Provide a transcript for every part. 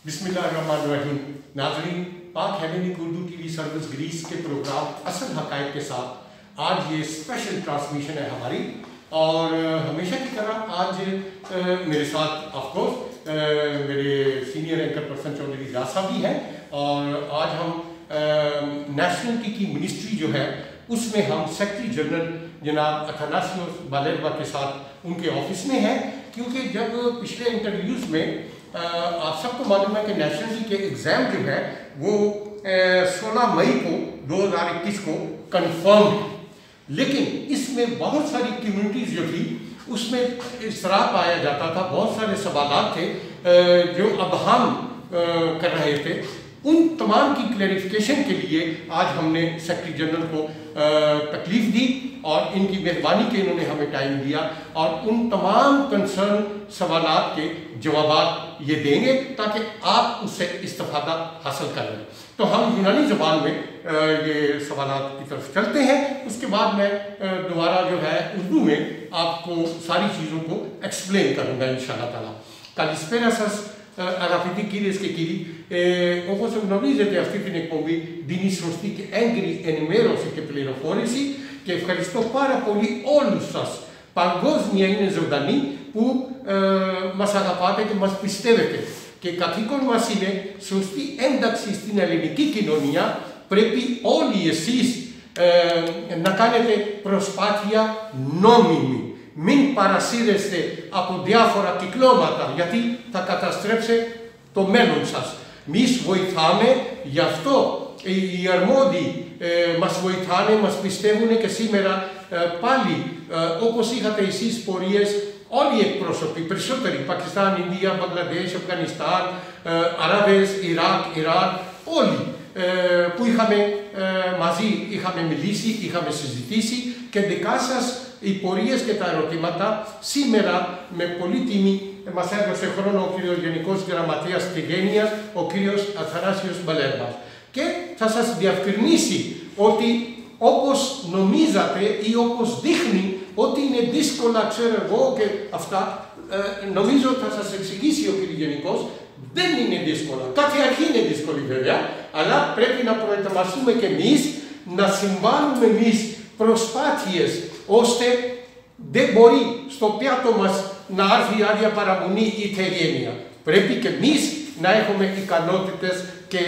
बिस्मिल्लाहिर्रहमानिर्रहीम। नाज़रीन, पाक हेलेनिक उर्दू टीवी सर्विस ग्रीस के प्रोग्राम असल हक़ाइक़ के साथ आज ये स्पेशल ट्रांसमिशन है हमारी, और हमेशा की तरह आज मेरे साथ ऑफकोर्स मेरे सीनियर एंकर पर्सन चौधरी रासा भी हैं, और आज हम नेशनलिटी की मिनिस्ट्री जो है उसमें हम सेक्रेटरी जनरल जनाब अथानासियोस बालेरबा के साथ उनके ऑफिस में हैं, क्योंकि जब पिछले इंटरव्यूज़ में आप सबको मालूम है कि नेशनलिटी के एग्ज़ाम जो है वो 16 मई को 2021 को कन्फर्म है, लेकिन इसमें बहुत सारी कम्युनिटीज़ जो थी उसमें इसरार पाया जाता था, बहुत सारे सवालात थे जो अब हम कर रहे थे। उन तमाम की क्लैरिफिकेशन के लिए आज हमने सेक्रेटरी जनरल को तकलीफ़ दी और इनकी मेहरबानी के इन्होंने हमें टाइम दिया, और उन तमाम कंसर्न सवालात के जवाबात ये देंगे ताकि आप उससे इस्तिफ़ादा हासिल कर लें। तो हम यूनानी ज़बान में ये सवालात की तरफ चलते हैं, उसके बाद मैं दोबारा जो है उर्दू में आपको सारी चीज़ों को एक्सप्लेन करूँगा इंशाअल्लाह ताला। Καλησπέρα σας αγαπητοί κυρίες και κύριοι. Όπως γνωρίζετε, αυτή την εκπομπή δίνει σωστή και έγκυρη ενημέρωση και πληροφόρηση, και ευχαριστώ πάρα πολύ όλους σας. Παγκόσμια είναι ζωντανή που μας αγαπάτε και μας πιστεύετε. Και καθήκον μας είναι σωστή ένταξη στην ελληνική κοινωνία. Πρέπει όλοι εσείς να κάνετε προσπάθεια νόμιμη. Μην παρασύρεστε από διάφορα κυκλώματα, γιατί θα καταστρέψετε το μέλλον σας. Εμείς βοηθάμε, γι' αυτό οι αρμόδιοι μας βοηθάνε, μας πιστεύουν, και σήμερα πάλι όπως είχατε εσείς πορείες, όλοι οι εκπρόσωποι, περισσότεροι, Πακιστάν, Ινδία, Μπαγκλαντές, Αφγανιστάν, Αράβες, Ιράκ, Ιράν, όλοι που είχαμε μαζί, είχαμε μιλήσει, είχαμε συζητήσει, και δικά σας οι πορείες και τα ερωτήματα σήμερα με πολύ τιμή μας έδωσε χρόνο ο κύριος Γενικός Γραμματέας Τηγένειας, ο κύριος Αθανάσιος Μπαλέρμπας, και θα σας διευκρινίσει ότι όπως νομίζατε ή όπως δείχνει ότι είναι δύσκολα, ξέρω εγώ και αυτά, νομίζω θα σας εξηγήσει ο κύριος Γενικός, δεν είναι δύσκολα. Κάθε αρχή είναι δύσκολη βέβαια, αλλά πρέπει να προετοιμαστούμε και εμείς, να συμβάλλουμε εμείς προσπάθειες, ώστε δεν μπορεί στο πιάτο μας να έρθει η άδεια παραμονή ή ηθαγένεια. Πρέπει και εμείς να έχουμε ικανότητες και,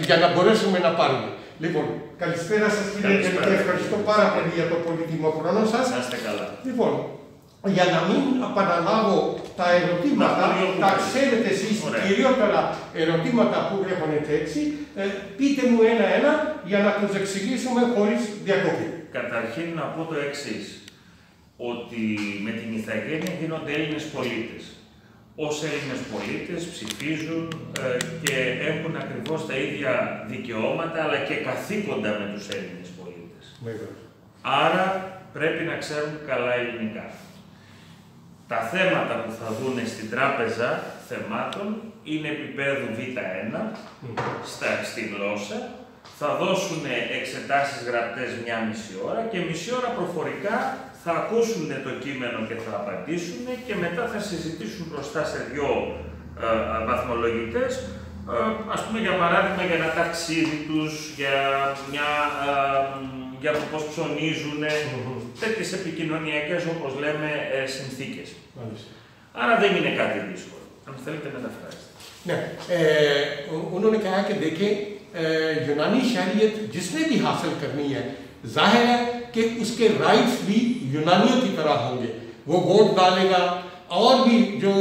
για να μπορέσουμε να πάρουμε. Λοιπόν, καλησπέρα σας κύριε και ευχαριστώ πάρα πολύ για το πολύτιμο χρόνο σας. Να είστε καλά. Λοιπόν, για να μην επαναλάβω τα ερωτήματα, τα ξέρετε εσείς, κυριότερα ερωτήματα που έχουν θέξει, πείτε μου ένα-ένα για να τους εξηγήσουμε χωρίς διακοπή. Καταρχήν να πω το εξής, ότι με την ηθαγένεια γίνονται Έλληνες πολίτες. Ως Έλληνες πολίτες ψηφίζουν και έχουν ακριβώς τα ίδια δικαιώματα, αλλά και καθήκοντα με τους Έλληνες πολίτες. Άρα πρέπει να ξέρουν καλά ελληνικά. Τα θέματα που θα δουν στην τράπεζα θεμάτων είναι επίπεδου Β1 στη γλώσσα. Θα δώσουν εξετάσεις γραπτές 1,5 ώρα και μισή ώρα προφορικά θα ακούσουν το κείμενο και θα απαντήσουν, και μετά θα συζητήσουν μπροστά σε δύο βαθμολογητές, ας πούμε για παράδειγμα για ένα ταξίδι τους, για το πώς ψωνίζουν, τέτοιες επικοινωνιακές, όπως λέμε, συνθήκες. Άρα δεν είναι κάτι δύσκολο. Αν θέλετε μεταφράσετε. Ναι, उन्होंने कहा कि देखिए यूनानी शरीयत जिसने भी हासिल करनी है, जाहिर है कि उसके राइट्स भी यूनानियों की तरह होंगे। वो वोट डालेगा और भी जो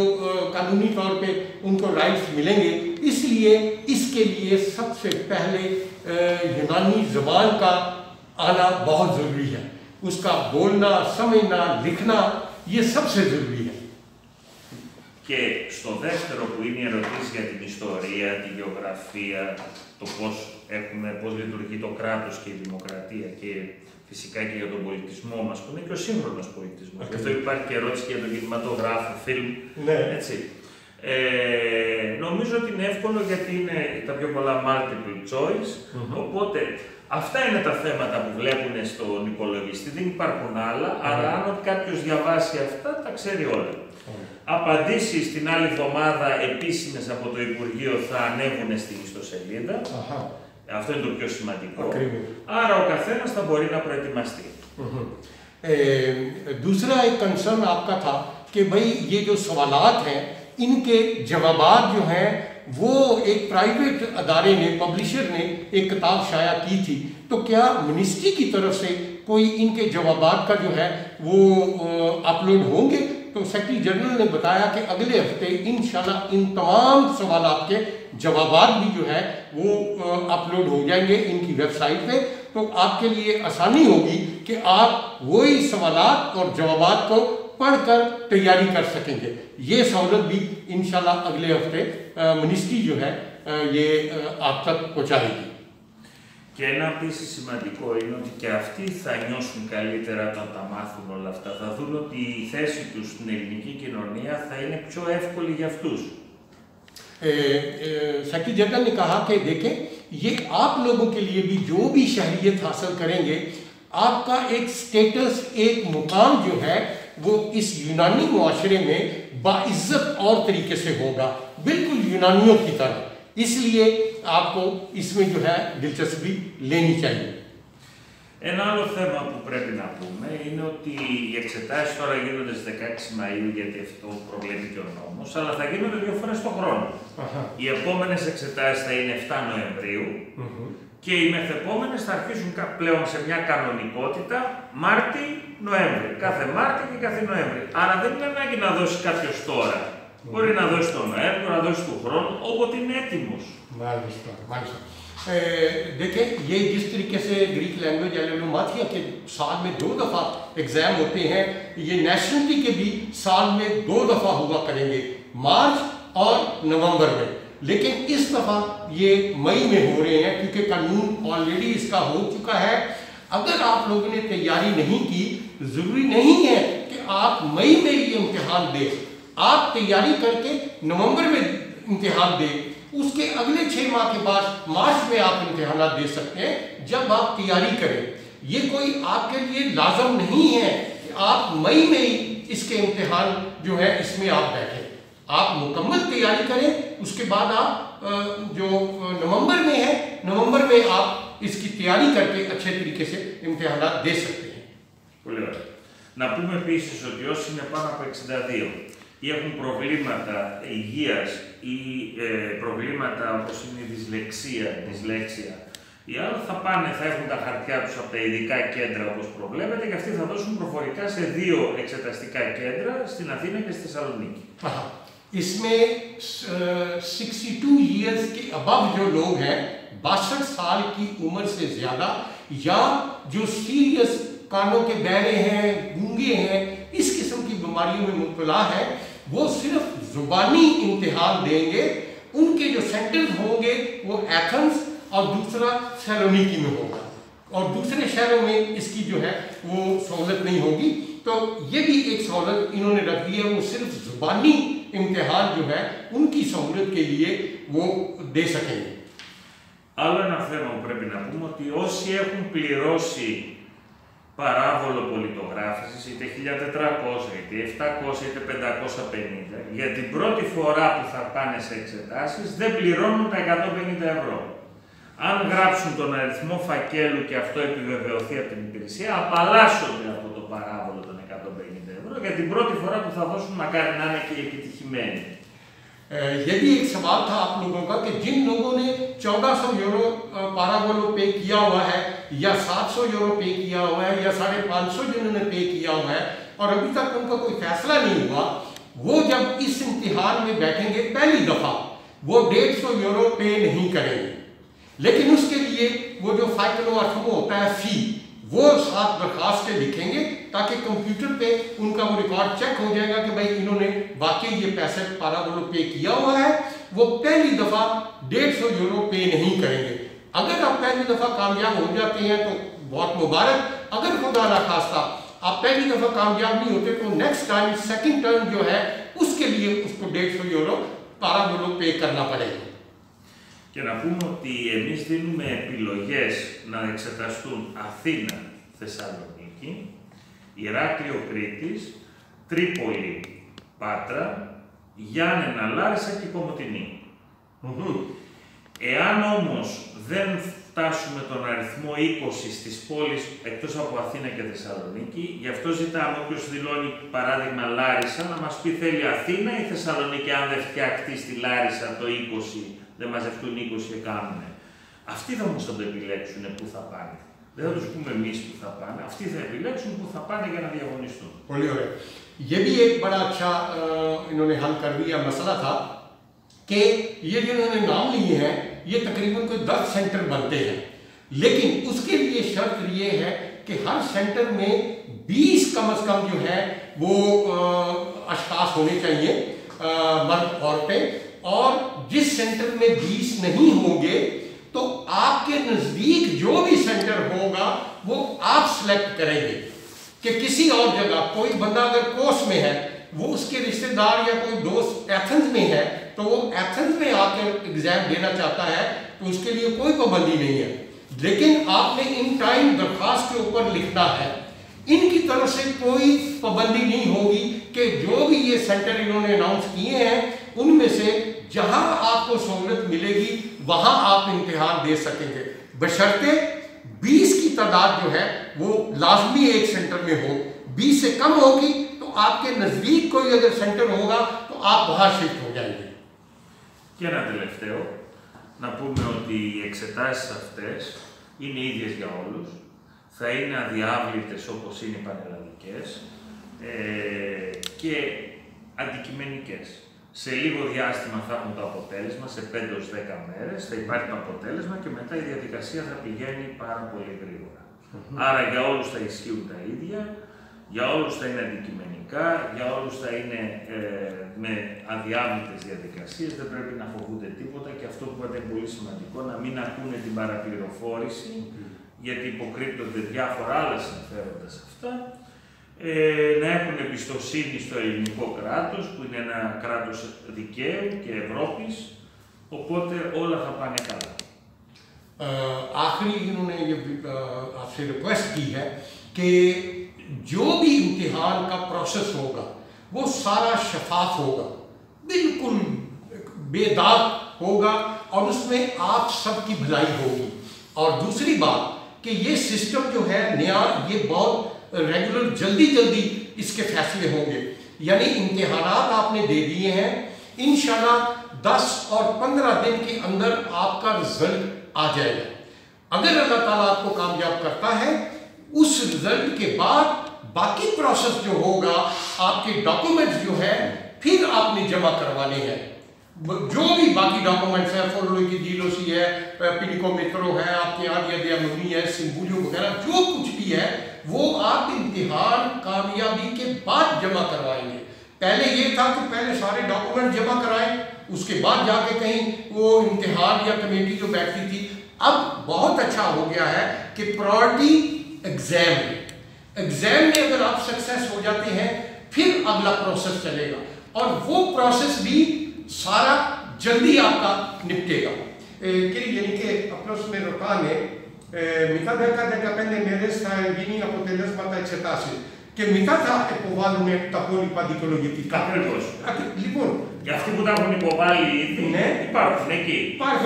कानूनी तौर पे उनको राइट्स मिलेंगे, इसलिए इसके लिए सबसे पहले यूनानी ज़बान का आना बहुत ज़रूरी है। उसका बोलना, समझना, लिखना, ये सबसे ज़रूरी है। Και στο δεύτερο, που είναι οι ερωτήσεις για την ιστορία, τη γεωγραφία, το πώς λειτουργεί το κράτος και η δημοκρατία, και φυσικά και για τον πολιτισμό μας, που είναι και ο σύγχρονος πολιτισμός. Γι' αυτό υπάρχει και ερώτηση και για τον κινηματογράφο, φιλμ, έτσι. Νομίζω ότι είναι εύκολο, γιατί είναι τα πιο πολλά multiple choice, οπότε αυτά είναι τα θέματα που βλέπουν στον υπολογιστή, δεν υπάρχουν άλλα, αλλά αν κάποιος διαβάσει αυτά, τα ξέρει όλα. Απαντήσεις την άλλη εβδομάδα επίσημες από το Υπουργείο θα ανέβουν στην ιστοσελίδα. Αυτό είναι το πιο σημαντικό. Άρα ο καθένας θα μπορεί να προετοιμαστεί. दूसरा एक कंसर्न आपका था कि भाई ये जो सवालात हैं इनके जवाबात जो हैं वो एक प्राइवेट अदारे ने, पब्लिशर ने एक किताब शाया की थी, तो क्या मिनिस्ट्री की तरफ से कोई इनके जवाबात का जो है वो अपलोड होंगे? तो सेक्रेटरी जनरल ने बताया कि अगले हफ्ते इंशाल्लाह इन तमाम सवालात के जवाबात भी जो है वो अपलोड हो जाएंगे इनकी वेबसाइट पे, तो आपके लिए आसानी होगी कि आप वही सवालात और जवाबात को पढ़कर तैयारी कर सकेंगे। ये सहूलत भी इंशाल्लाह अगले हफ्ते मिनिस्ट्री जो है ये आप तक पहुँचाएगी। Και ένα επίσης σημαντικό είναι ότι και αυτοί θα νιώσουν καλύτερα όταν τα μάθουν όλα αυτά. Θα δουν ότι η θέση τους στην ελληνική κοινωνία θα είναι πιο εύκολη για αυτούς. सेक्रेटरी जनरल ने कहा कि देखें ये आप लोगों के लिए भी जो भी शहरियत हासिल करेंगे आपका एक स्टेटस, एक मुकाम जो है वो इस यूनानी मुआशरे में बाइज्जत और तरीके से होगा, बिल्कुल यूनानियों की तरह। इसलिए आपको इसमें जो है दिलचस्पी लेनी चाहिए। Ένα άλλο θέμα που πρέπει να πούμε είναι ότι οι εξετάσεις τώρα γίνονται στις 16 Μαΐου, γιατί αυτό προβλέπει και ο νόμος, αλλά θα γίνονται 2 φορές το χρόνο. Οι επόμενες εξετάσεις θα είναι 7 Νοεμβρίου και οι μεθεπόμενες θα αρχίσουν πλέον σε μια κανονικότητα Μάρτι-Νοέμβρη. Κάθε Μάρτι και κάθε Νοέμβρη. Άρα δεν είναι ανάγκη να δώσει κάποιος τώρα. Μπορεί να δώσει τον Νοέμβριο, να δώσει του χρόνου, όποτε είναι έτοιμος. मलिका देखिए ये जिस तरीके से ग्रीक लैंग्वेज एलोमाथिया के साल में 2 दफ़ा एग्ज़ाम होते हैं, ये नेशनलिटी के भी साल में 2 दफ़ा हुआ करेंगे, मार्च और नवंबर में। लेकिन इस दफ़ा ये मई में हो रहे हैं क्योंकि कानून ऑलरेडी इसका हो चुका है। अगर आप लोगों ने तैयारी नहीं की, ज़रूरी नहीं है कि आप मई में ये इम्तिहान दें, आप तैयारी करके नवंबर में इम्तिहान दें, उसके अगले 6 माह के बाद मार्च में आप इम्तिहान दे सकते हैं जब आप तैयारी करें। ये कोई आपके लिए लाजम नहीं है कि आप मई में ही इसके इम्तिहान जो है इसमें आप बैठें। आप मुकम्मल तैयारी करें, उसके बाद आप जो नवंबर में है, नवंबर में आप इसकी तैयारी करके अच्छे तरीके से इम्तिहान दे सकते हैं। Πολύ ωραία. Να πούμε επίσης ότι όσοι είναι πάνω από 62 ή έχουν προβλήματα υγείας ή προβλήματα όπως είναι η δυσλεξία ή άλλο, θα έχουν τα χαρτιά τους από τα ειδικά κέντρα όπως προβλέπετε και αυτοί θα δώσουν προφορικά σε 2 εξεταστικά κέντρα στην Αθήνα και στη Θεσσαλονίκη. इसमें 62 ईयर्स के अबव जो लोग हैं, 62 साल की उम्र से ज़्यादा, या जो सीरियस कानों के बहरे हैं, गूंगे हैं, इस किस्म की बीमारियों में मुब्तला है, वो सिर्फ ज़ुबानी इम्तिहान देंगे। उनके जो सेंटर्स होंगे वो एथेंस और दूसरा सैलोनिकी में होगा, और दूसरे शहरों में इसकी जो है वो सहूलत नहीं होगी। तो ये भी एक सहूलत इन्होंने रख दी है, वो सिर्फ ज़ुबानी इम्तिहान जो है उनकी सहूलत के लिए वो दे सकेंगे। Άλλο ένα θέμα που πρέπει να πούμε ότι όσοι έχουν πληρώσει παράβολο πολιτογράφησης, είτε 1400, είτε 700, είτε 550, για την πρώτη φορά που θα πάνε σε εξετάσεις δεν πληρώνουν τα 150 ευρώ. Αν γράψουν τον αριθμό φακέλου και αυτό επιβεβαιωθεί από την υπηρεσία, απαλλάσσονται από το παράβολο των 150 ευρώ για την πρώτη φορά που θα δώσουν, μακάρι να είναι και επιτυχημένοι. ये भी एक सवाल था आप लोगों का कि जिन लोगों ने 1400 यूरो पारावोलो पे किया हुआ है, या 700 यूरो पे किया हुआ है, या 550 जिन्होंने पे किया हुआ है और अभी तक उनका कोई फैसला नहीं हुआ, वो जब इस इम्तिहान में बैठेंगे पहली दफ़ा वो 150 यूरो पे नहीं करेंगे। लेकिन उसके लिए वो जो फाइकलो अर्थमो होता है फ़ी, वो साथ दरखास्त के लिखेंगे ताकि कंप्यूटर पे उनका वो रिकॉर्ड चेक हो जाएगा कि भाई इन्होंने वाकई ये पैसे पारावोलो पे किया हुआ है। वो पहली दफ़ा 150 यूरो पे नहीं करेंगे। अगर आप पहली दफ़ा कामयाब हो जाते हैं तो बहुत मुबारक, अगर खुदा ना खास्ता आप पहली दफ़ा कामयाब नहीं होते तो नेक्स्ट टाइम सेकंड टर्म जो है उसके लिए उसको 150 यूरो पारावोलो पे करना पड़ेगा। Και να πούμε ότι εμείς δίνουμε επιλογές να εξεταστούν Αθήνα, Θεσσαλονίκη, Ηράκλειο Κρήτης, Τρίπολη Πάτρα, Γιάννενα, Λάρισα και Κομοτηνή. Εάν όμως δεν φτάσουμε τον αριθμό 20 στις πόλεις εκτός από Αθήνα και Θεσσαλονίκη, γι' αυτό ζητάμε όποιος δηλώνει παράδειγμα Λάρισα να μας πει θέλει Αθήνα ή Θεσσαλονίκη, αν δεν φτιαχτεί στη Λάρισα το 20, δεν μαζευτούν 20 και κάνουν. Αυτοί θα όμως θα το επιλέξουν που θα πάνε. Δεν θα τους πούμε εμείς που θα πάνε, αυτοί θα επιλέξουν που θα πάνε για να διαγωνιστούν. Πολύ ωραία. ये भी एक बड़ा अच्छा इन्होंने हल कर दिया मसला था कि ये जो इन्होंने नाम लिए हैं ये तकरीबन कोई 10 सेंटर बनते हैं, लेकिन उसके लिए शर्त ये है कि हर सेंटर में 20 कम से कम जो है वो अशखास होने चाहिए, मर्द औरतें, और जिस सेंटर में 20 नहीं होंगे तो आपके नज़दीक जो भी सेंटर होगा वो आप सिलेक्ट करेंगे कि किसी और जगह कोई बंदा अगर कोस में है, वो उसके रिश्तेदार या कोई दोस्त एथेंस में है, तो वो एथेंस में आकर एग्जाम देना चाहता है तो उसके लिए कोई पाबंदी नहीं है, लेकिन आपने इन टाइम दरख्वास्त के ऊपर लिखना है। इनकी तरफ से कोई पाबंदी नहीं होगी कि जो भी ये सेंटर इन्होंने अनाउंस किए हैं उनमें से जहां आपको सहूलत मिलेगी वहां आप इम्तिहान दे सकेंगे, बशर्ते 20 की तादाद जो है वो लाजमी एक सेंटर में हो। 20 से कम होगी तो आपके नज़दीक कोई अगर सेंटर होगा तो आप वहां शिफ्ट हो जाएंगे. Και ένα τελευταίο, να πούμε ότι οι εξετάσεις αυτές είναι ίδιες για όλους, θα είναι αδιάβλητες όπως είναι οι πανελλαδικές και αντικειμενικές. Σε λίγο διάστημα θα έχουν το αποτέλεσμα, σε 5-10 μέρες θα υπάρχει το αποτέλεσμα και μετά η διαδικασία θα πηγαίνει πάρα πολύ γρήγορα. Άρα για όλους θα ισχύουν τα ίδια, για όλους θα είναι αντικειμενικά, για όλους θα είναι με αδιάβλητες διαδικασίες, δεν πρέπει να φοβούνται τίποτα και αυτό που είναι πολύ σημαντικό, να μην ακούνε την παραπληροφόρηση, γιατί υποκρύπτονται διάφορα άλλα συμφέροντα σε αυτά, να έχουν εμπιστοσύνη στο ελληνικό κράτος, που είναι ένα κράτος δικαίου και Ευρώπης, οπότε όλα θα πάνε καλά. आखिरी इन्होंने ये आपसे रिक्वेस्ट की है कि जो भी इम्तिहान का प्रोसेस होगा वो सारा शफाफ होगा, बिल्कुल बेदाग होगा और उसमें आप सबकी भलाई होगी। और दूसरी बात कि ये सिस्टम जो है नया, ये बहुत रेगुलर जल्दी इसके फैसले होंगे, यानी इम्तिहानात आपने दे दिए हैं, इंशाल्लाह 10 और 15 दिन के अंदर आपका रिजल्ट आ जाएगा। अगर अल्लाह ताला आपको कामयाब करता है, उस रिजल्ट के बाद बाकी प्रोसेस जो होगा, आपके डॉक्यूमेंट्स जो है फिर आपने जमा करवाने हैं, जो भी बाकी डॉक्यूमेंट्स हैं, फोटो की जीलोसी है, पिनिकोमेट्रो है, आपके आदिया मुनी है, सिंबुलियो वगैरह जो कुछ भी है वो आप इम्तिहान कामयाबी के बाद जमा करवाएंगे। पहले ये था कि पहले सारे डॉक्यूमेंट जमा कराएं, उसके बाद जाके कहीं वो इम्तिहान या कमेटी जो बैठती थी। अब बहुत अच्छा हो गया है कि प्रायोरिटी एग्जाम में अगर आप सक्सेस हो जाते हैं फिर अगला प्रोसेस चलेगा और वो प्रोसेस भी सारा जल्दी आपका निपटेगा. Γενικέ, απλώς με ρωτάνε, μετά 10-15 μέρες θα γίνει αποτελέσματα εξετάσεις και μετά θα υποβάλουμε τα υπόλοιπα δικαιολογητικά. Ακριβώς. Λοιπόν, για αυτοί που τα έχουν υποβάλει ήδη, ναι, υπάρχουν εκεί.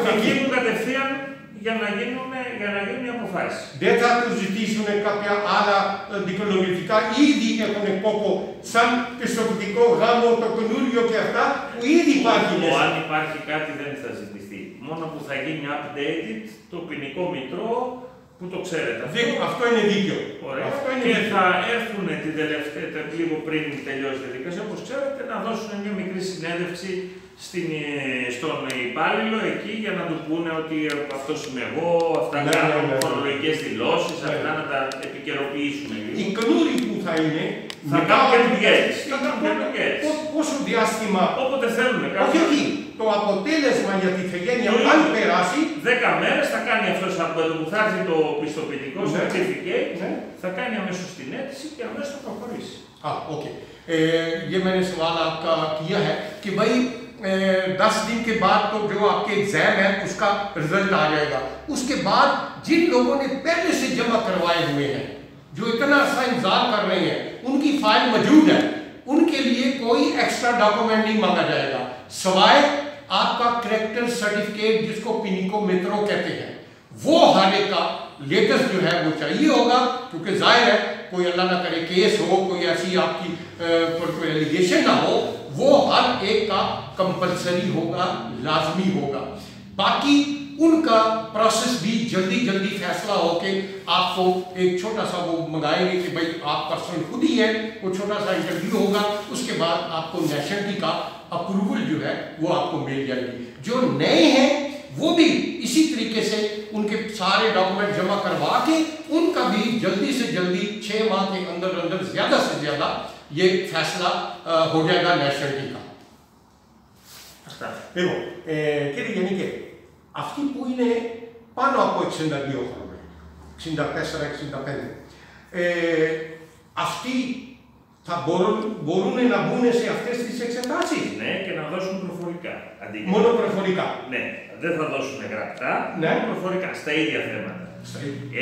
Θα γίνουν κατευθείαν για να γίνουν οι αποφάσεις. Δεν θα τους ζητήσουν κάποια άλλα δικαιολογητικά, ήδη έχουν κόπο σαν πιστοποιητικό γάμο, το καινούριο και αυτά που ήδη υπάρχει μέσα. Αν υπάρχει κάτι δεν θα ζητηθεί. Μόνο που θα γίνει updated το ποινικό μητρό που το ξέρετε. Αυτό είναι δίκαιο. Ωραία. Και θα έρθουν την τελευταία, λίγο πριν τελειώσει η διαδικασία, όπως ξέρετε, να δώσουν μια μικρή συνέντευξη στον υπάλληλο εκεί για να του πούνε ότι αυτός είμαι εγώ, αυτά κάνουν φορολογικές δηλώσεις, αυτά να τα επικαιροποιήσουν. Οι καινούριοι που θα είναι, θα κάνουν και την διέτηση. Πόσο διάστημα. Όποτε θέλουν. Όχι. Το αποτέλεσμα για τη Φεγγένεια, αν περάσει. 10 μέρες θα κάνει αυτός από το που θα έρθει το πιστοποιητικό certificate, θα κάνει αμέσως την αίτηση και αμέσως θα προχωρήσει. ओके, ये मैंने सवाल आपका किया है कि भाई 10 दिन के बाद तो जो आपके एग्जाम है उसका रिजल्ट आ जाएगा, उसके बाद जिन लोगों ने पहले से जमा करवाए हुए हैं, जो इतना सा इंतजार कर रहे हैं, उनकी फाइल मौजूद है, उनके लिए कोई एक्स्ट्रा डॉक्यूमेंट नहीं मांगा जाएगा, सवाए आपका करेक्टर सर्टिफिकेट जिसको पिनिको मेट्रो कहते हैं, वो हर एक का लेटेस्ट जो है वो चाहिए होगा, क्योंकि जाहिर है कोई अल्लाह ना करे केस हो, कोई ऐसी आपकी कोई एलिगेशन ना हो, वो हर एक का कंपलसरी होगा, लाजमी होगा। बाकी उनका प्रोसेस भी जल्दी जल्दी फैसला हो के आपको एक छोटा सा वो मंगाएंगे कि भाई आप पर्सन खुद ही है, वो छोटा सा इंटरव्यू होगा, उसके बाद आपको नेशनलिटी का अप्रूवल जो है वो आपको मिल जाएगी। जो नए हैं वो भी इसी तरीके से उनके सारे डॉक्यूमेंट जमा करवा के उनका भी जल्दी से जल्दी 6 माह के अंदर अंदर ज़्यादा से ज़्यादा ये फैसला हो जाएगा नेशनलिटी का। देखो che αυτή που είναι πάνω από 62 χρόνια, 64-65, αυτοί θα μπορούν να μπουν σε αυτές τις εξετάσεις. Ναι, και να δώσουν προφορικά. Μόνο προφορικά. Ναι, δεν θα δώσουν γραπτά, ναι. Μόνο προφορικά, στα ίδια θέματα.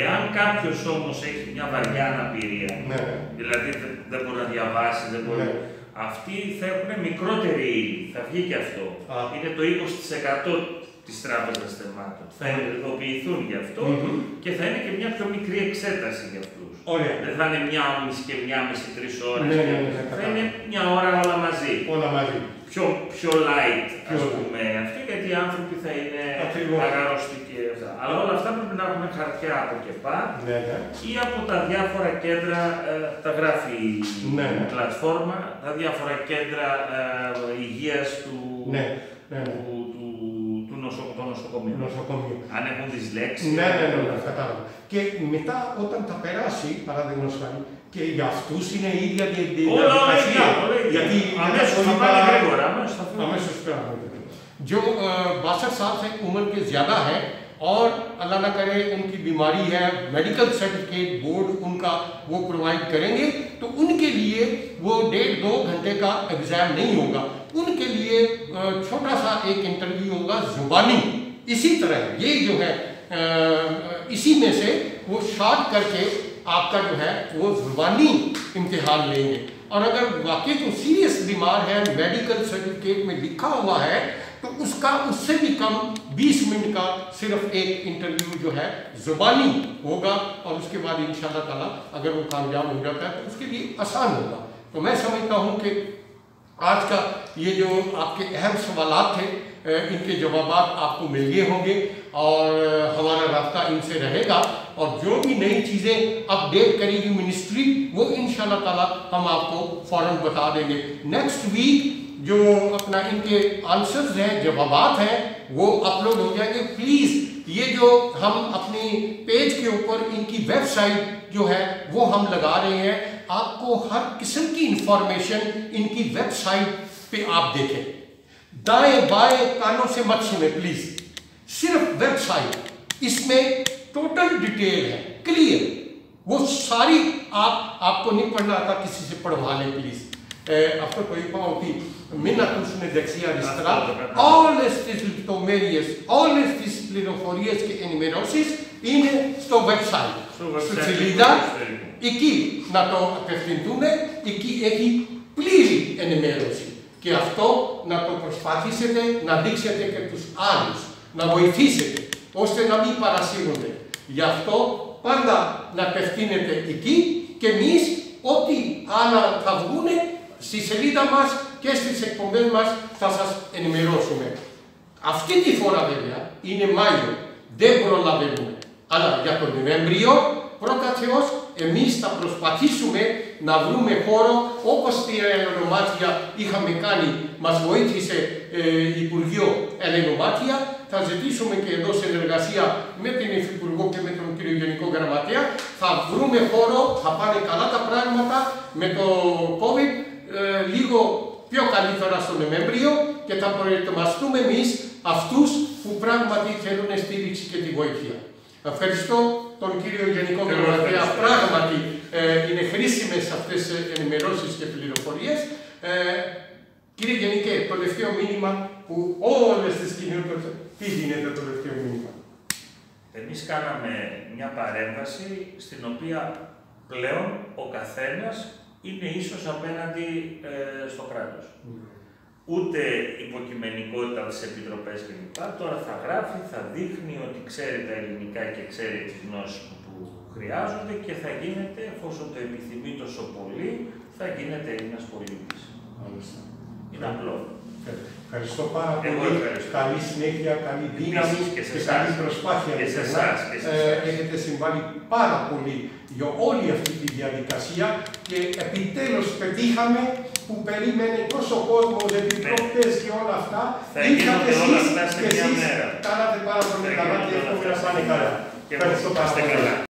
Εάν κάποιος όμως έχει μια βαριά αναπηρία, ναι. Δηλαδή δεν μπορεί να διαβάσει, δεν μπορεί... Ναι. Αυτοί θα έχουν μικρότερη ύλη, θα βγει και αυτό. Είναι το 20% της Τράπεζας Θεμάτων. Θα ειδοποιηθούν γι' αυτό και θα είναι και μια πιο μικρή εξέταση για αυτούς. Ωραία. Δεν θα είναι 1,5 και 1,5-3 ώρες. Ναι, θα είναι μια ώρα όλα μαζί. Όλα μαζί. Πιο light, ας πούμε, αυτό, γιατί οι άνθρωποι θα είναι αγαρρωστικοί και αυτά. Αλλά όλα αυτά πρέπει να έχουν χαρτιά από ΚΕΠΑ ή από τα διάφορα κέντρα, τα γράφει η πλατφόρμα, τα διάφορα κέντρα υγείας του νοσοκομείου. Αν έχουν τις λέξεις. Ναι, κατάλαβα. Και μετά όταν τα περάσει, παραδείγματος χάρη, και για αυτούς είναι η ίδια διαδικασία. Γιατί αμέσως θα πάνε γρήγορα. αμέσως πράγματι. जो 62 साल से उम्र के ज़्यादा है और अल्लाह ना करे उनकी बीमारी है, मेडिकल सर्टिफिकेट बोर्ड उनका वो प्रोवाइड करेंगे, तो उनके लिए वो 1.5-2 घंटे का एग्ज़ाम नहीं होगा, उनके लिए छोटा सा एक इंटरव्यू होगा ज़ुबानी। इसी तरह ये जो है इसी में से वो शॉर्ट करके आपका जो है वो ज़ुबानी इम्तिहान लेंगे, और अगर वाकई कोई सीरियस बीमार है, मेडिकल सर्टिफिकेट में लिखा हुआ है, तो उसका उससे भी कम 20 मिनट का सिर्फ एक इंटरव्यू जो है ज़ुबानी होगा, और उसके बाद इंशाअल्लाह ताला अगर वो कामयाब हो जाता है तो उसके लिए आसान होगा। तो मैं समझता हूँ कि आज का ये जो आपके अहम सवालात थे, इनके जवाबात आपको मिल गए होंगे और हमारा रास्ता इनसे रहेगा, और जो भी नई चीज़ें अपडेट करेगी मिनिस्ट्री वो इंशाअल्लाह ताला हम आपको फ़ौरन बता देंगे। नेक्स्ट वीक जो अपना इनके आंसर्स हैं, जवाबात हैं, वो अपलोड हो जाएंगे। प्लीज़ ये जो हम अपनी पेज के ऊपर इनकी वेबसाइट जो है वो हम लगा रहे हैं, आपको हर किस्म की इंफॉर्मेशन इनकी वेबसाइट पे आप देखें, दाएं बाएं कानों से मत सुने प्लीज़, सिर्फ वेबसाइट, इसमें टोटल डिटेल है, क्लियर, वो सारी आपको नहीं पढ़ना आता, किसी से पढ़वा लें प्लीज़। Αυτό το είπα ότι μην ακούσουν δεξιά-αριστερά, όλες τις λεπτομέρειες, όλες τις πληροφορίες και ενημερώσεις είναι στο website, στη σελίδα, εκεί να το απευθυνθούν, εκεί έχει πλήρη ενημέρωση. Και αυτό να το προσπαθήσετε να δείξετε και τους άλλους, να βοηθήσετε, ώστε να μην παρασύρονται. Γι' αυτό πάντα να απευθύνετε εκεί και εμείς ό,τι άλλα θα βγούνε στη σελίδα μας και στις εκπομπές μας θα σας ενημερώσουμε. Αυτή τη φορά βέβαια είναι Μάιο, δεν προλαβαίνουμε. Αλλά για τον Νοέμβριο, πρώτα Θεός, εμείς θα προσπαθήσουμε να βρούμε χώρο, όπως στην Ελενομάτια είχαμε κάνει, μας βοήθησε Υπουργείο Ελενομάτια, θα ζητήσουμε και εδώ συνεργασία με την Υφυπουργό και με τον κύριο Γενικό Γραμματέα, θα βρούμε χώρο, θα πάνε καλά τα πράγματα με το COVID, λίγο πιο καλύτερα στο Νοέμβριο, και θα προετοιμαστούμε εμείς αυτούς που πράγματι θέλουν στήριξη και τη βοήθεια. Ευχαριστώ τον κύριο Γενικό Γραμματέα, πράγματι είναι χρήσιμες αυτές οι ενημερώσεις και πληροφορίες. Κύριε Γενικέ, το τελευταίο μήνυμα που όλες τις κοινότητες, τι γίνεται το τελευταίο μήνυμα? Εμείς κάναμε μια παρέμβαση στην οποία πλέον ο καθένας είναι ίσως απέναντι στο κράτος. Ούτε υποκειμενικότητα στις επιτροπές κλπ. Τώρα θα γράφει, θα δείχνει ότι ξέρει τα ελληνικά και ξέρει τις γνώσεις που χρειάζονται και θα γίνεται, εφόσον το επιθυμεί τόσο πολύ, θα γίνεται Έλληνας πολίτης. Είναι απλό. Ευχαριστώ πάρα πολύ. Καλή συνέχεια, καλή δύναμη και καλή προσπάθεια. Και σε εσάς. Έχετε συμβάλει πάρα πολύ για όλη αυτή τη διαδικασία και επιτέλους πετύχαμε που περίμενε τόσο κόσμος, επιτροπές και όλα αυτά. Θα γίνονται όλα αυτά σε μια μέρα. Κάνατε πάρα πολύ καλά και εύχομαι να πάνε καλά. Ευχαριστώ πάρα πολύ.